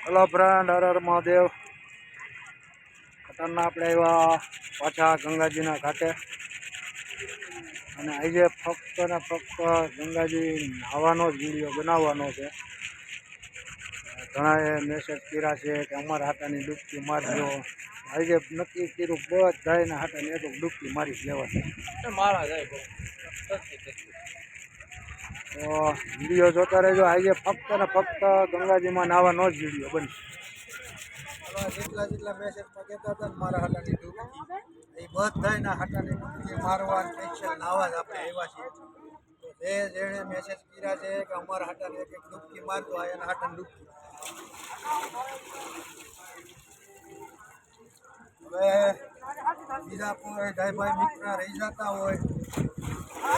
Hello friend, Har Har Mahadev. ખતરના આપણે આવ્યા પાછા ગંગાજીના ઘાટે અને આજે ફક્ત ને ફક્ત ગંગાજી નાહવાનો જ વિડીયો બનાવવાનો છે. ઘણાએ મેસેજ કર્યા છે કે અમારા હાટાની ડૂબકી મારજો. આજે નક્કી કર્યું બધાના હાટાને એક ડૂબકી મારી જ લેવાની. મારા જાય તો વિડીયો જોતા રહેજો. આજે ફક્ત ને ફક્ત ગંગાજીમાં નાહવાનો જ વિડીયો બનશે. જેટલા મેસેજમાં કહેતા હતા ને મારા હાટાની ડૂબકી, એ બધાના હાટાની ડૂબકી મારવા સ્પેશિયલ નાહવા જ આપણે આવ્યા છીએ. તો જેણે મેસેજ કર્યા છે કે અમારા હાટાની એક ડૂબકી મારજો, આ એના હાટાની ડૂબકી. હવે બીજા કોઈ ભાઈ મિત્ર રહી જતા હોય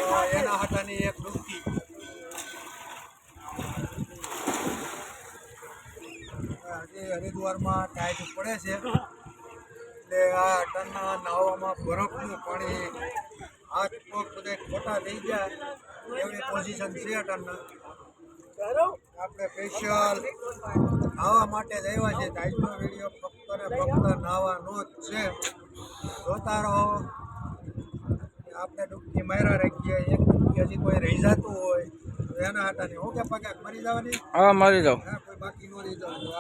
તો એના હાટાની એક ડૂબકી. હજી હરિદ્વારમાં ટાઈટ પડે છે એટલે આ ટનના નાવામાં બરફનું પાણી હાથ પગ બધે ખોટા થઈ ગયા એવી પોઝિશન છે ટનના. આપણે સ્પેશિયલ નાહવા માટે જ આવ્યા છે. આજનો વિડીયો ફક્ત ને ફક્ત નાહવાનો જ છે. જોતા રહો. આપણે ડૂબકી માર્યા રાખીએ. એક ડૂબકી હજી કોઈ રહી જતું હોય તો એના હાટાની હું કે પગાર મરી જવાની. હા, મરી જાવ. કોઈ બાકી ન રહી જવાનું.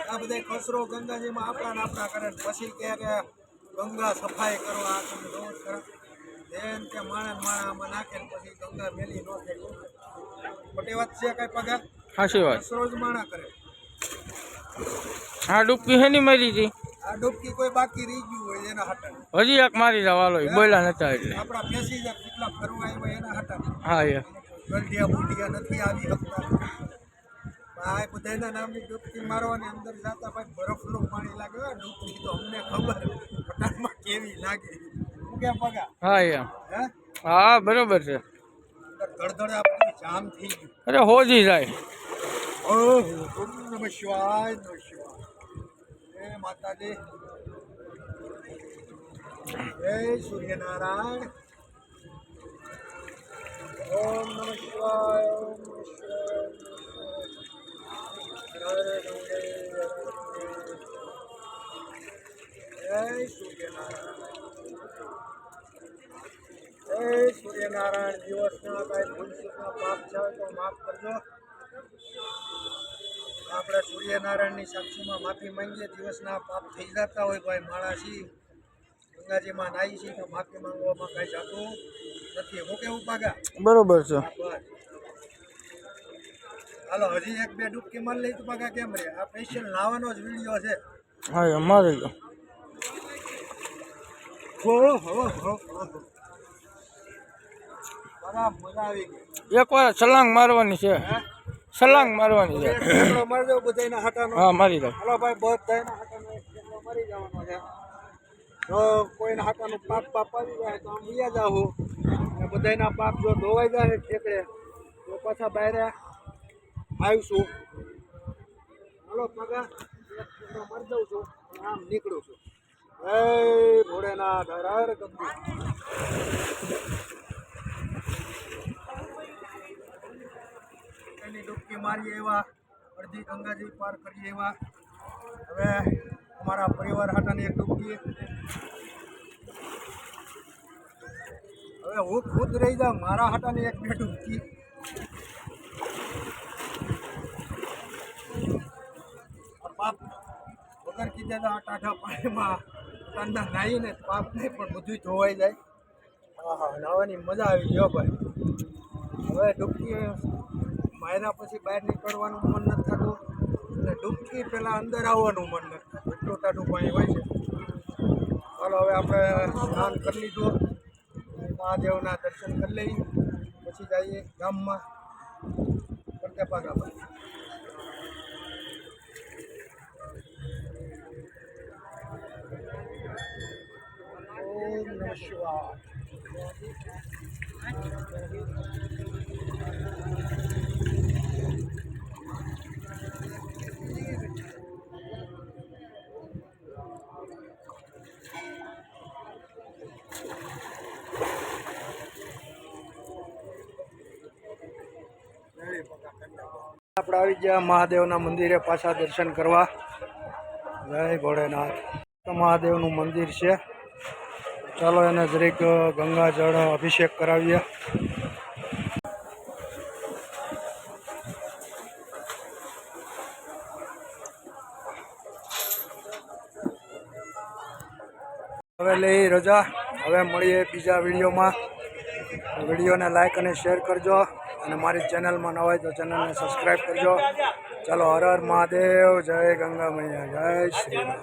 આ બધા કચરો ગંગાજીમાં આપણા કરે પછી કે ગંગા સફાઈ કરવા આ તમે રોજ કરો એમ કે માણસ આમાં નાખે ને પછી ગંગા મેલી ન થાય. ખોટી વાત છે કઈ પગાર? સાચી વાત. કચરો જ માણા કરે. હા, ડૂબકી હેની મારી હતી. આ ડૂબકી કોઈ બાકી રહી ગયું હોય એના હાટા હજી એક મારી જવાલો બોલ્યા નતા એટલે આપણા પેસેન્જર કેટલા ફરવા આવ્યા એના હાટા. હા, એ ગંઢિયા બુંઢિયા નથી આવી શકતા. આ બધાના નામની ડૂબકી મારવાની અંદર જતા ભાઈ બરફનું પાણી લાગે. ડૂબકી તો અમને ખબર પટાણમાં કેવી લાગે. શું કે પગા? હા, એમ. હા, બરોબર છે. ધડધડ આપણું જામ થઈ ગયું. અરે હોજી જાય. ઓહ, નમઃ શિવાય, નમઃ શિવાય. જય માતાજી, જય સૂર્યનારાયણ. ઓમ નમઃ શિવાય, ઓમ નમઃ શિવાય. જય સૂર્યનારાયણ, જય સૂર્યનારાયણ. દિવસના કાંઈ ભૂલચૂકના પાપ છે તો માફ કરજો. આપણે સૂર્યનારાયણની સાક્ષીમાં માફી માંગીએ. દિવસના પાપ થઈ જતા હોય ભાઈ માણસી ગંગાજીમાં નાહી છીએ તો માફી માંગવામાં કાંઈ જાતું નથી. હું કેવું પાગા? બરોબર છે. હાલો હજી એક બે ડૂબકી મારી લઈ તો પાગા કેમ રે? આ સ્પેશિયલ નાવાનો જ વિડીયો છે. હા, અમારે મજા આવી ગઈ. એક વાર છલાંગ મારવાની છે. છલાંગ મારવાની છે. મારી દો બધાના હાટાનો. હા, મારી દો. હાલો ભાઈ, બધાના હાટાનો એક મારી જવાનો છે. જો કોઈના હાટાનું પાપ આવી જાય તો આમ બીયા જાવ. બધાના પાપ જો ધોવાઈ જાય ઠેકડે તો પાછા બહાર આવીશું. હાલો પગા મારી દઉં છું. આમ નીકળું છું. જય ભોળેનાથ, હર હર ગંગા. એની ડૂબકી મારી એવા અડધી ગંગાજી પાર કરી એવા. હવે અમારા પરિવાર હાટાની એક ડૂબકી. હવે હું ખુદ રહી જાઉં મારા હાટાની એક બે ડૂબકી. પાપ વગર કીધે તો આ ટાઢા પાણીમાં ઠંડા નાહીને પાપ નહીં પણ બધું ધોવાઈ જાય. હા, નાહવાની મજા આવી ગયો ભાઈ. હવે ડૂબકી માર્યા પછી બહાર નીકળવાનું મન નથી થતું અને ડૂબકી પહેલાં અંદર આવવાનું મન નથી થતું. એટલું ટાઢું પાણી હોય છે. ચાલો હવે આપણે સ્નાન કરી લીધું, મહાદેવના દર્શન કરી લઈએ પછી જઈએ ગામમાં કરતે પાગા. ઓમ નમઃ શિવાય. આપણા આપણે આવી ગયા મહાદેવના મંદિરે પાછા દર્શન કરવા. જય ભોળેનાથ. મહાદેવનું મંદિર છે. ચાલો એને જરીક ગંગાજળ અભિષેક કરાવીએ. હવે લઈ રજા. હવે મળીએ બીજા વિડીયોમાં. વિડીયોને લાઈક અને શેર કરજો અને મારી ચેનલમાં ન હોય તો ચેનલને સબસ્ક્રાઈબ કરજો. ચાલો હર હર મહાદેવ. જય ગંગા મૈયા. જય શ્રી રામ.